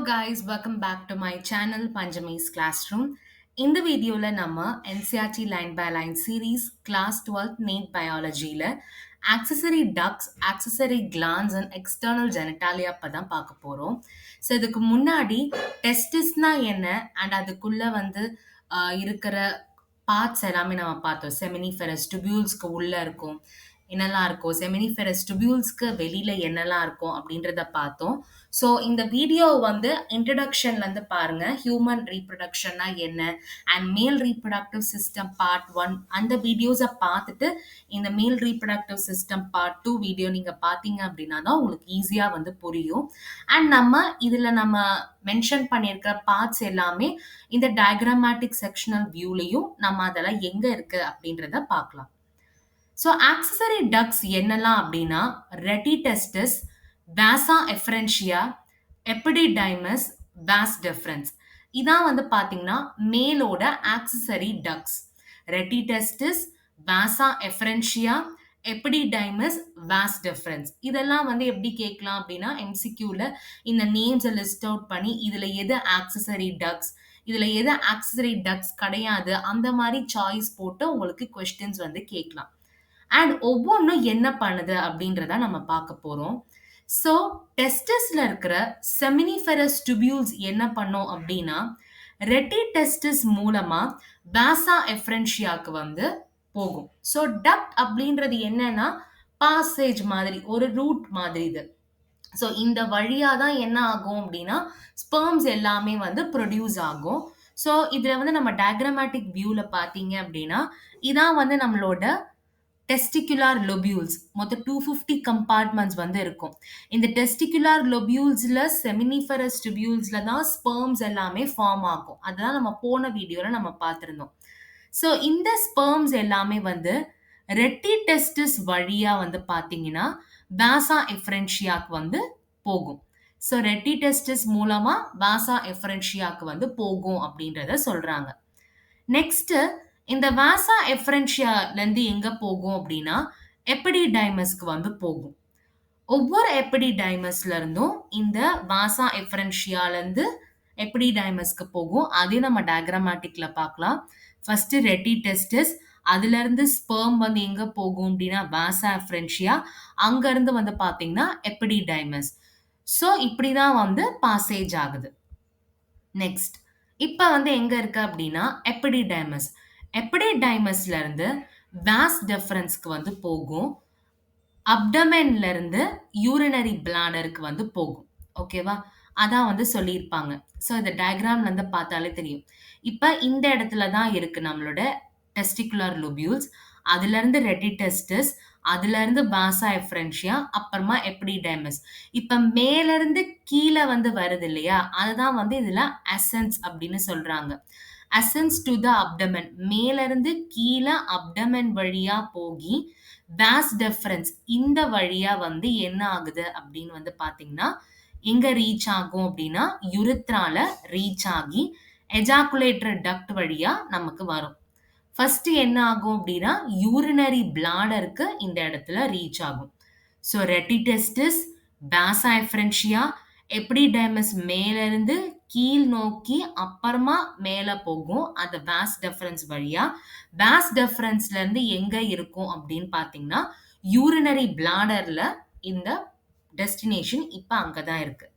guys, welcome back to my channel Panjami's Classroom. இந்த வீடியோல நம்ம NCERT line by line series class 12th NEET பயாலஜில accessory ducts, accessory glands and external genitalia தான் பார்க்க போறோம். So இதுக்கு முன்னாடி டெஸ்டிஸ்னா என்ன அண்ட் அதுக்குள்ள இருக்கிற பார்ட்ஸ் எல்லாமே நம்ம பார்த்தோம். செமினிஃபெரஸ் டியூபியூல்ஸ்க்கு உள்ள இருக்கும் என்னெல்லாம் இருக்கும், செமினிஃபெரஸ் டியூபியூல்ஸ்க்கு வெளியில என்னெல்லாம் இருக்கும் அப்படின்றத பார்த்தோம். ஸோ இந்த வீடியோ இன்ட்ரடக்ஷன்லேருந்து பாருங்க. ஹியூமன் ரீப்ரொடக்ஷன்னா என்ன அண்ட் மேல் ரீப்ரொடக்டிவ் சிஸ்டம் பார்ட் 1 அந்த வீடியோஸை பார்த்துட்டு இந்த மேல் ரீப்ரொடக்டிவ் சிஸ்டம் பார்ட் 2 வீடியோ நீங்கள் பார்த்தீங்க அப்படின்னா தான் உங்களுக்கு ஈஸியாக புரியும். அண்ட் நம்ம மென்ஷன் பண்ணியிருக்கிற பார்ட்ஸ் எல்லாமே இந்த டயக்ராமேட்டிக் செக்ஷனல் வியூலையும் நம்ம அதெல்லாம் எங்கே இருக்கு அப்படின்றத பார்க்கலாம். ஸோ ஆக்சசரி டக்ஸ் என்னெல்லாம் அப்படின்னா ரெட்டிடெஸ்டிஸ், வாசா எஃபரன்ஷியா, எபிடிடைமஸ், வாஸ் டெஃபரன்ஸ். இதான் பார்த்தீங்கன்னா மேலோட ஆக்சசரி டக்ஸ். ரெட்டிடெஸ்டிஸ், வாசா எஃபரன்ஷியா, எபிடிடைமஸ், வாஸ் டெஃபரன்ஸ். இதெல்லாம் எப்படி கேட்கலாம் அப்படின்னா எம்சிக்யூல இந்த நேம்ஸை லிஸ்ட் அவுட் பண்ணி இதுல எது ஆக்சசரி டக்ஸ், இதுல எது ஆக்சசரி டக்ஸ் கிடையாது, அந்த மாதிரி சாய்ஸ் போட்டு உங்களுக்கு கொஸ்டின்ஸ் கேட்கலாம். அண்ட் ஒவ்வொன்றும் என்ன பண்ணுது அப்படின்றத நம்ம பார்க்க போறோம். ஸோ டெஸ்டஸ்ல இருக்கிற செமினிஃபெரஸ் டியூபியூல்ஸ் என்ன பண்ணும் அப்படின்னா ரெட்டிடெஸ்டிஸ் மூலமா வாசா எஃபரன்ஷியாக்கு போகும். ஸோ டக்ட் அப்படின்றது என்னன்னா பாசேஜ் மாதிரி, ஒரு ரூட் மாதிரி இது. ஸோ இந்த வழியா தான் என்ன ஆகும் அப்படின்னா ஸ்பெர்ம்ஸ் எல்லாமே ப்ரொடியூஸ் ஆகும். ஸோ இதுல நம்ம டயக்ராமேட்டிக் வியூல பார்த்தீங்க அப்படின்னா இதான் நம்மளோட டெஸ்டிகுலார் லொபியூல்ஸ். மொத்தம் 250 கம்பார்ட்மெண்ட்ஸ் இருக்கும். இந்த டெஸ்டிகுலார் லொபியூல்ஸ்ல செமினிஃபெரஸ் டியூபியூல்ஸ்ல தான் ஸ்பெர்ம்ஸ் எல்லாமே ஃபார்ம் ஆகும். அதுதான் நம்ம போன வீடியோல நம்ம பார்த்திருந்தோம். ஸோ இந்த ஸ்பெர்ம்ஸ் எல்லாமே ரெட்டிடெஸ்டிஸ் வழியா பார்த்தீங்கன்னா வாசா எஃபரன்ஷியாக்கு போகும். ஸோ ரெட்டிடெஸ்டிஸ் மூலமா வாசா எஃபரன்ஷியாக்கு போகும் அப்படின்றத சொல்றாங்க. நெக்ஸ்ட் இந்த வாசா எஃபரன்ஷியால இருந்து எங்க போகும் அப்படின்னா எபிடிடைமஸ்க்கு போகும். ஒவ்வொரு எபிடிடைமஸ்ல இருந்தும் இந்த வாசா எஃபரன்ஷியால இருந்து எபிடிடைமஸ்க்கு போகும். அதையும் நம்ம டயக்ராமேட்டிக்ல பார்க்கலாம். ஃபர்ஸ்ட் ரெட்டிடெஸ்டிஸ், அதுல இருந்து ஸ்பெர்ம் எங்க போகும் அப்படின்னா வாசா எஃபரன்ஷியா, அங்க இருந்து பாத்தீங்கன்னா எபிடிடைமஸ். ஸோ இப்படிதான் பாசேஜ் ஆகுது. நெக்ஸ்ட் இப்ப எங்க இருக்கு அப்படின்னா எபிடிடைமஸ். எபிடிடைமஸ்ல இருந்து வாஸ் டெஃபரன்ஸ்க்கு போகும். அப்டமென்ல இருந்து யூரினரி பிளாடருக்கு போகும். ஓகேவா? அதான் சொல்லியிருப்பாங்க. ஸோ இந்த டயக்ராம்ல இருந்து பார்த்தாலே தெரியும். இப்ப இந்த இடத்துல தான் இருக்கு நம்மளோட டெஸ்டிகுலர் லோபியூல்ஸ். அதுல இருந்து ரெட்டிடெஸ்டிஸ், அதுல இருந்து வாசா எஃபரன்ஷியா, அப்புறமா எபிடிடைமஸ். இப்ப மேல இருந்து கீழே வருது இல்லையா, அதுதான் இதுல அசென்ஸ் அப்படின்னு சொல்றாங்க. அசென்ஸ் டு த அப்டமன், மேல இருந்து கீழே அப்டமன் வழியா போகி வாஸ் டெஃபரன்ஸ் இந்த வழியா என்ன ஆகுது அப்படின்னு பாத்தீங்கன்னா எங்க ரீச் ஆகும் அப்படின்னா யுரித்ரால ரீச் ஆகி எஜாகுலேட்டர் டக்ட் வழியா நமக்கு வரும். ஃபர்ஸ்ட் என்ன ஆகும் அப்படின்னா யூரினரி பிளாடருக்கு இந்த இடத்துல ரீச் ஆகும். ஸோ ரெட்டிடெஸ்டிஸ், வாசா எஃபரன்ஷியா, எபிடிடைமஸ் மேல இருந்து கீழ் நோக்கி அப்புறமா மேல போகும். அது வாஸ் டெஃபரன்ஸ் வழியா. வாஸ் டெஃபரன்ஸ்ல இருந்து எங்க இருக்கும் அப்படின்னு பாத்தீங்கன்னா யூரினரி பிளாடர்ல இந்த டெஸ்டினேஷன் இப்ப அங்கதான் இருக்கு.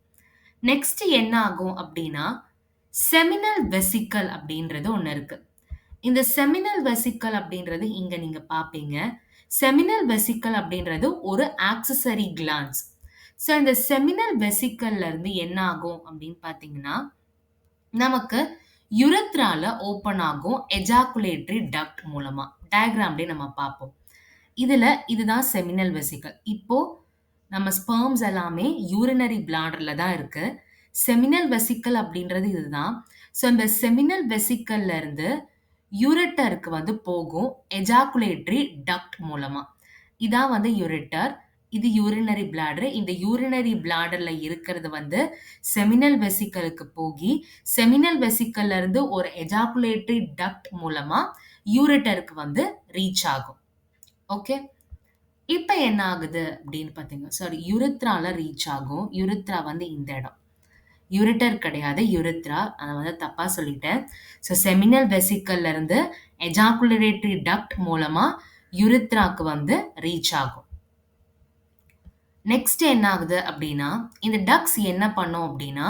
நெக்ஸ்ட் என்ன ஆகும் அப்படின்னா செமினல் வெசிக்கல் அப்படின்றது ஒண்ணு இருக்கு. இந்த செமினல் வெசிக்கல் அப்படின்றது இங்க நீங்க பாப்பீங்க. செமினல் வெசிக்கல் அப்படின்றது ஒரு ஆக்சசரி கிளான்ஸ். ஸோ இந்த செமினல் வெசிக்கல்ல இருந்து என்ன ஆகும் அப்படின்னு பாத்தீங்கன்னா நமக்கு யுரத்ரால ஓபன் ஆகும் எஜாகுலேட்டரி டக்ட் மூலமா. டயக்ராம்லயே நம்ம பார்ப்போம். இதுதான் செமினல் வெசிக்கல். இப்போ நம்ம ஸ்பெர்ம்ஸ் எல்லாமே யூரினரி பிளாடர்ல தான் இருக்கு. செமினல் வெசிக்கல் அப்படின்றது இதுதான். ஸோ இந்த செமினல் வெசிக்கல்ல இருந்து யூரெட்டருக்கு போகும் எஜாகுலேட்டரி டக்ட் மூலமா. இதான் யூரெட்டர், இது யூரினரி பிளாடர். இந்த யூரினரி பிளாடர்ல இருக்கிறது செமினல் வெசிக்கலுக்கு போகி செமினல் வெசிக்கல்ல இருந்து ஒரு எஜாகுலேட்டரி டக்ட் மூலமா யூரெட்டருக்கு ரீச் ஆகும். ஓகே, இப்ப என்ன ஆகுது அப்படின்னு பாத்தீங்க, சாரி யுரித்ரால ரீச் ஆகும். யுரித்ரா இந்த இடம். யூரிட்டர் கிடையாது, யுரித்ரா. அத வந்து தப்பா சொல்லிட்டேன். ஸோ செமினல் வெசிக்கல்ல இருந்து எஜாகுலேட்டரி டக்ட் மூலமா யுரித்ராக்கு வந்து ரீச் ஆகும். நெக்ஸ்ட் என்ன ஆகுது அப்படின்னா, இந்த டக்ஸ் என்ன பண்ணும் அப்படின்னா,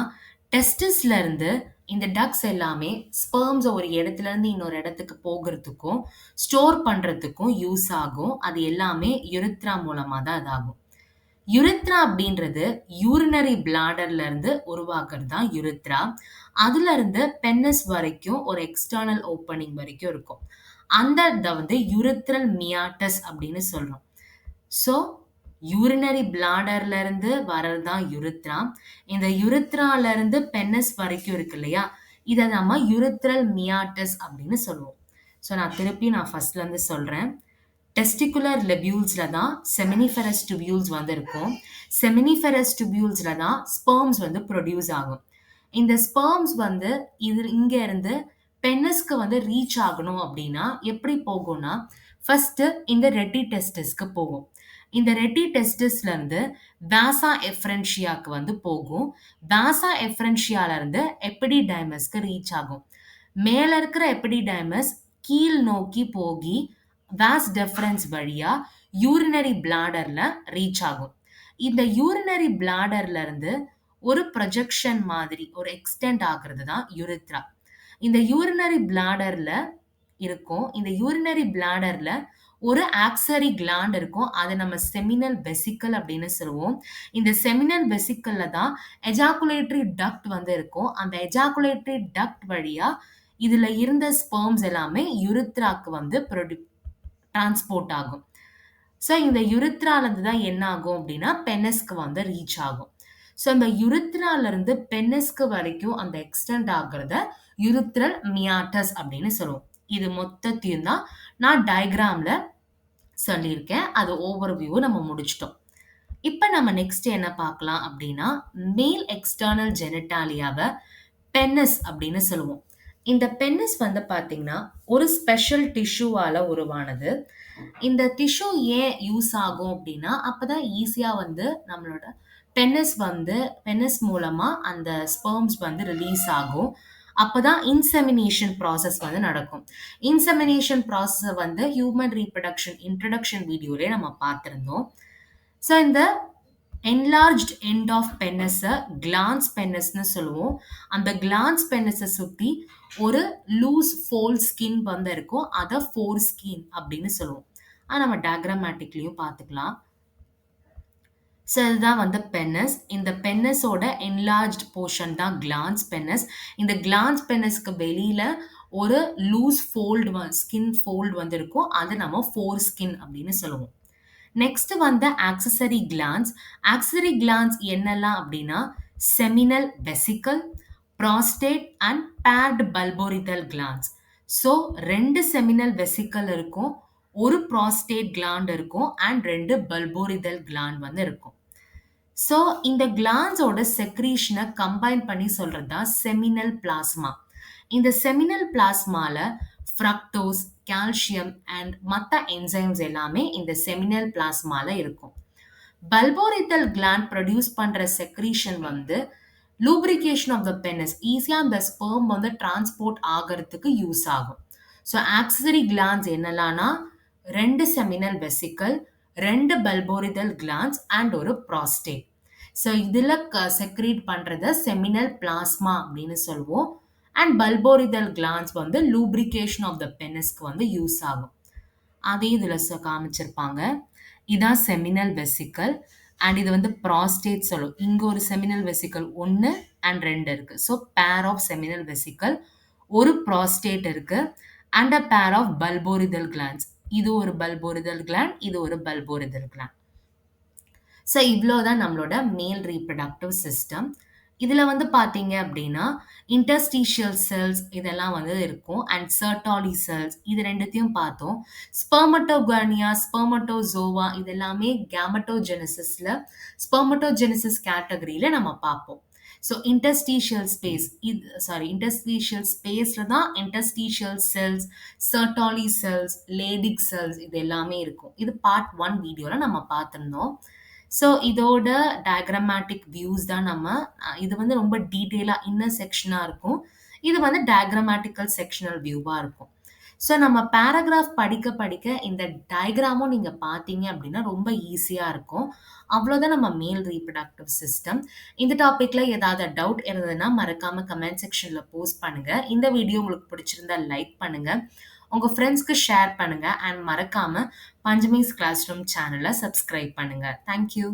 டெஸ்டிஸ்ல இருந்து இந்த டக்ஸ் எல்லாமே ஸ்பெர்ம்ஸ ஒரு இடத்துல இருந்து இன்னொரு இடத்துக்கு போகுறதுக்கும், ஸ்டோர் பண்றதுக்கும் யூஸ் ஆகும். அது எல்லாமே யுரித்ரா மூலமா தான் அதாகும். யுரித்ரா அப்படின்றது யூரினரி பிளாடர்ல இருந்து உருவாக்குறது தான் யுரித்ரா. அதுல இருந்து பென்னஸ் வரைக்கும் ஒரு எக்ஸ்டர்னல் ஓப்பனிங் வரைக்கும் இருக்கும். அந்த இத வந்து யுரித்ரல் மியாட்டஸ் அப்படின்னு சொல்றோம். ஸோ யூரினரி பிளாடர்ல இருந்து வர்றது தான் யுரித்ரா. இந்த யுரித்ரால இருந்து பென்னஸ் வரைக்கும் இருக்கு இல்லையா? இத நம்ம யுரித்ரல் மியாட்டஸ் அப்படின்னு சொல்லுவோம். ஸோ நான் ஃபர்ஸ்ட்ல இருந்து சொல்றேன். டெஸ்டிகுலர் லெபியூல்ஸ்ல தான் செமினிஃபெரஸ் டிபியூல்ஸ் வந்து இருக்கும். செமினிஃபெரஸ் டிபியூல்ஸ்ல தான் ஸ்பெர்ம்ஸ் வந்து ப்ரொடியூஸ் ஆகும். இந்த ஸ்பெர்ம்ஸ் வந்து இங்க இருந்து பென்னஸ்க்கு வந்து ரீச் ஆகணும் அப்படின்னா எப்படி போகும்னா, ஃபர்ஸ்ட் இந்த ரெட்டி டெஸ்டிஸ்க்கு போகும். இந்த ரெட்டி டெஸ்டிஸ்ல இருந்து வாசா எஃப்ரென்ஷியாக்கு வந்து போகும். வாசா எஃப்ரென்ஷியால இருந்து எபிடிடைமஸ்க்கு ரீச் ஆகும். மேல இருக்கிற எபிடிடைமஸ் கீழ் நோக்கி போகி வாஸ் டெஃபரன்ஸ் வழியா யூரினரி பிளாடர்ல ரீச் ஆகும். இந்த யூரினரி பிளாடர்ல இருந்து ஒரு ப்ரொஜெக்ஷன் மாதிரி ஒரு எக்ஸ்டெண்ட் ஆகுறது தான் யுரித்ரா. இந்த யூரினரி பிளாடர்ல இருக்கும். இந்த யூரினரி பிளாடர்ல ஒரு ஆக்ஸரி கிளாண்ட் இருக்கும். அத நம்ம செமினல் வெசிக்கல் அப்படின்னு சொல்லுவோம். இந்த செமினல் வெசிக்கல்ல தான் எஜாகுலேட்டரி டக்ட் வந்து இருக்கும். அந்த எஜாகுலேட்டரி டக்ட் வழியா இதுல இருந்த ஸ்பெர்ம்ஸ் எல்லாமே யுரித்ராக்கு வந்து டிரான்ஸ்போர்ட் ஆகும். ஸோ இந்த யுரித்ரால இருந்து தான் என்ன ஆகும் அப்படின்னா பென்னஸ்க்கு வந்து ரீச் ஆகும். ஸோ அந்த யுரித்ரால இருந்து பென்னஸ்க்கு வரைக்கும் அந்த எக்ஸ்டெண்ட் ஆகுறத யுரித்ரல் மியாட்டஸ் அப்படின்னு சொல்லுவோம். இது மொத்தத்தையும் தான் நான் டயக்ராம்ல சொல்லியிருக்கேன். அது ஓவர் வியூ நம்ம முடிச்சிட்டோம். இப்ப நம்ம நெக்ஸ்ட் என்ன பார்க்கலாம் அப்படின்னா, மேல் எக்ஸ்டர்னல் ஜெனிட்டாலியாவ பென்னஸ் அப்படின்னு சொல்லுவோம். இந்த பென்னஸ் வந்து பார்த்தீங்கன்னா, ஒரு ஸ்பெஷல் டிஷ்யூவால உருவானது. இந்த டிஷ்யூ ஏன் யூஸ் ஆகும் அப்படின்னா, அப்பதான் ஈஸியா வந்து நம்மளோட பென்னஸ் மூலமா அந்த ஸ்பெர்ம்ஸ் வந்து ரிலீஸ் ஆகும். அப்பதான் இன்செமினேஷன் ப்ராசஸ் வந்து நடக்கும். இன்செமினேஷன் ப்ராசஸ வந்து ஹியூமன் ரீப்ரொடக்ஷன் இன்ட்ரோடக்ஷன் வீடியோலயே நம்ம பார்த்திருந்தோம். ஸோ இந்த என்லார்ஜ்ட் எண்ட் ஆஃப் பென்னஸ கிளான்ஸ் பென்னஸ்ன்னு சொல்லுவோம். அந்த கிளான்ஸ் பென்னஸ சுத்தி ஒரு லூஸ் ஃபோல் ஸ்கின் வந்து இருக்கும். அத ஃபோர் ஸ்கின் அப்படின்னு சொல்லுவோம். நம்ம டயக்ராமேட்டிக்லயும் பார்த்துக்கலாம். ஸோ இதுதான் வந்து பென்னஸ். இந்த பென்னஸோட என்லார்ஜ்ட் போர்ஷன் தான் கிளான்ஸ் பென்னஸ். இந்த கிளான்ஸ் பென்னஸ்க்கு வெளியில ஒரு லூஸ் ஸ்கின் ஃபோல்ட் வந்து இருக்கும். அது நம்ம ஃபோர் ஸ்கின் அப்படின்னு சொல்லுவோம். நெக்ஸ்ட் வந்து ஆக்சஸரி கிளான்ஸ். ஆக்சஸரி கிளான்ஸ் என்னெல்லாம் அப்படின்னா seminal vesicle, prostate and paired bulbourethral glands. So 2 seminal vesicle இருக்கும், ஒரு ப்ராஸ்டேட் கிளாண்ட் இருக்கும் அண்ட் 2 பல்போரிதல் கிளாண்ட் வந்து இருக்கும். ஸோ இந்த கிளான்ஸோட செக்ரீஷனை கம்பைன் பண்ணி சொல்றது தான் செமினல் பிளாஸ்மா. இந்த செமினல் பிளாஸ்மால ஃப்ரக்டோஸ், கால்சியம் அண்ட் மற்ற என்சைம்ஸ் எல்லாமே இந்த செமினல் பிளாஸ்மால இருக்கும். பல்போரித்தல் கிளாண்ட் ப்ரொடியூஸ் பண்ற செக்ரீஷன் வந்து லூப்ரிகேஷன் ஆஃப் த பென்னஸ், ஈஸியா அந்த ஸ்பெர்ம் வந்து டிரான்ஸ்போர்ட் ஆகிறதுக்கு யூஸ் ஆகும். ஸோ ஆக்சஸரி கிளான்ஸ் என்னெல்லாம்னா 2 seminal vesicle, 2 bulbourethral glands and ஒரு ப்ராஸ்டேட். ஸோ இதுல செக்ரீட் பண்றத செமினல் பிளாஸ்மா அப்படின்னு சொல்லுவோம். அண்ட் பல்போரிதல் கிளான்ஸ் வந்து லூப்ரிகேஷன் ஆஃப் த பென்னஸ்க்கு வந்து யூஸ் ஆகும். அதே இதுல காமிச்சிருப்பாங்க. இதான் செமினல் வெசிக்கல் அண்ட் இது வந்து ப்ராஸ்டேட் சொல்லும். இங்க ஒரு செமினல் வெசிக்கல் 1 அண்ட் 2 இருக்கு. So pair of seminal vesicle, ஒரு ப்ராஸ்டேட் இருக்கு and a pair of பல்போரிதல் glands. இது ஒரு பல்போரிதல் கிளாண்ட், இது ஒரு பல்போரிதல் கிளாண்ட். ஸோ இவ்வளோதான் நம்மளோட மேல் ரீப்ரடக்டிவ் சிஸ்டம். இதுல வந்து பார்த்தீங்க அப்படின்னா இன்டர்ஸ்டீஷியல் செல்ஸ் இதெல்லாம் வந்து இருக்கும் அண்ட் சர்டாலி செல்ஸ், இது ரெண்டுத்தையும் பார்த்தோம். ஸ்பெர்மட்டோகானியா, ஸ்பெர்மட்டோசோவா இது எல்லாமே கேமட்டோஜெனசிஸ்ல ஸ்பெர்மட்டோஜெனசிஸ் கேட்டகரியில நம்ம பார்ப்போம். ஸோ இன்டர்ஸ்டீஷியல் ஸ்பேஸ்ல தான் interstitial cells, Sertoli cells, Leydig cells இது எல்லாமே இருக்கும். இது பார்ட் 1 வீடியோல நம்ம பார்த்திருந்தோம். ஸோ இதோட டயக்ராமேட்டிக் வியூஸ் தான் நம்ம இது வந்து ரொம்ப டீட்டெயிலாக இன்னர் செக்ஷனாக இருக்கும். இது வந்து டயக்ராமேட்டிக்கல் செக்ஷனல் வியூவாக இருக்கும். ஸோ நம்ம பேராகிராஃப் படிக்க படிக்க இந்த டயக்ராமும் நீங்க பார்த்தீங்க அப்படின்னா ரொம்ப ஈஸியா இருக்கும். அவ்வளோதான் நம்ம மேல் ரீப்ரடக்டிவ் சிஸ்டம். இந்த டாபிக்ல ஏதாவது டவுட் இருந்ததுன்னா மறக்காம கமெண்ட் செக்ஷன்ல போஸ்ட் பண்ணுங்க. இந்த வீடியோ உங்களுக்கு பிடிச்சிருந்தா லைக் பண்ணுங்க. உங்க ஃப்ரெண்ட்ஸ்க்கு ஷேர் பண்ணுங்க. அண்ட் மறக்காம பஞ்சமிஸ் கிளாஸ் ரூம் சேனலை சப்ஸ்கிரைப் பண்ணுங்க. Thank you.